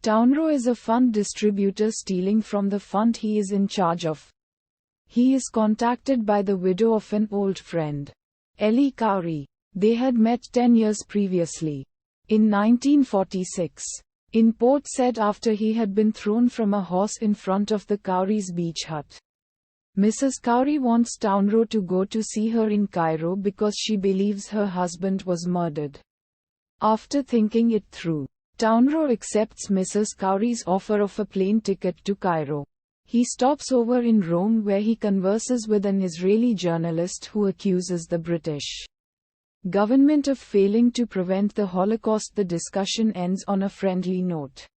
Townrow is a fund distributor stealing from the fund he is in charge of. He is contacted by the widow of an old friend, Ellie Cowrie. They had met 10 years previously, in 1946, in Port Said after he had been thrown from a horse in front of the Cowries' beach hut. Mrs. Cowrie wants Townrow to go to see her in Cairo because she believes her husband was murdered. After thinking it through, Townrow accepts Mrs. Cowrie's offer of a plane ticket to Cairo. He stops over in Rome where he converses with an Israeli journalist who accuses the British government of failing to prevent the Holocaust. The discussion ends on a friendly note.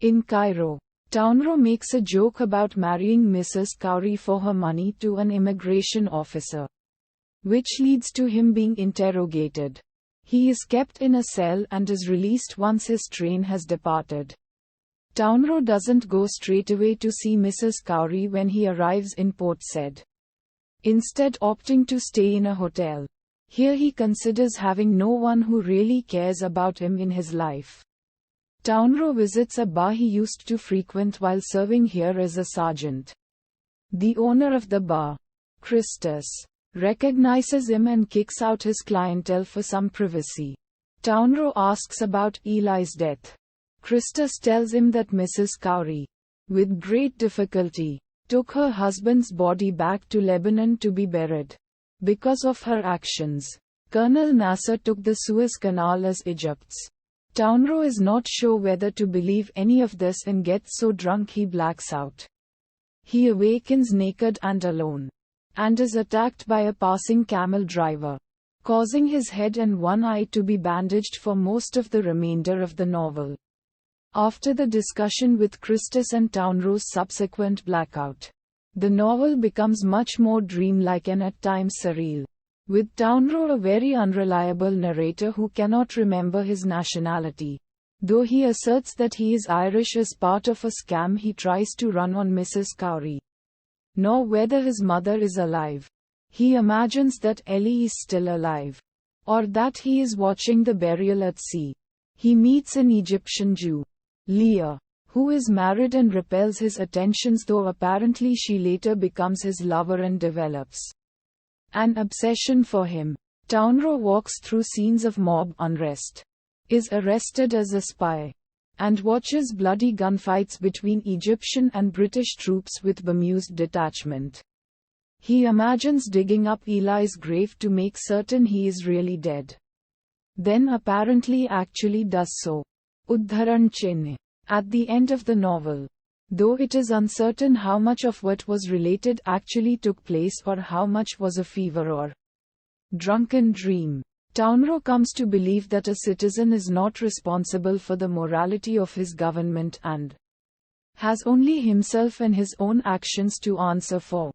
In Cairo, Townrow makes a joke about marrying Mrs. Cowrie for her money to an immigration officer, which leads to him being interrogated. He is kept in a cell and is released once his train has departed. Townrow doesn't go straight away to see Mrs. Cowrie when he arrives in Port Said, instead opting to stay in a hotel. Here he considers having no one who really cares about him in his life. Townrow visits a bar he used to frequent while serving here as a sergeant. The owner of the bar, Christus, recognizes him and kicks out his clientele for some privacy. Townrow asks about Eli's death. Christus tells him that Mrs. Cowrie, with great difficulty, took her husband's body back to Lebanon to be buried. Because of her actions, Colonel Nasser took the Suez Canal as Egypt's. Townrow is not sure whether to believe any of this and gets so drunk he blacks out. He awakens naked and alone, and is attacked by a passing camel driver, causing his head and one eye to be bandaged for most of the remainder of the novel. After the discussion with Christus and Townrow's subsequent blackout, the novel becomes much more dreamlike and at times surreal, with Townrow a very unreliable narrator who cannot remember his nationality, though he asserts that he is Irish as part of a scam he tries to run on Mrs. Cowrie, nor whether his mother is alive. He imagines that Ellie is still alive, or that he is watching the burial at sea. He meets an Egyptian Jew, Leah, who is married and repels his attentions, though apparently she later becomes his lover and develops an obsession for him. Townrow walks through scenes of mob unrest, is arrested as a spy, and watches bloody gunfights between Egyptian and British troops with bemused detachment. He imagines digging up Eli's grave to make certain he is really dead, then apparently actually does so. Udharan Chinne. At the end of the novel, though it is uncertain how much of what was related actually took place or how much was a fever or drunken dream, Townrow comes to believe that a citizen is not responsible for the morality of his government and has only himself and his own actions to answer for.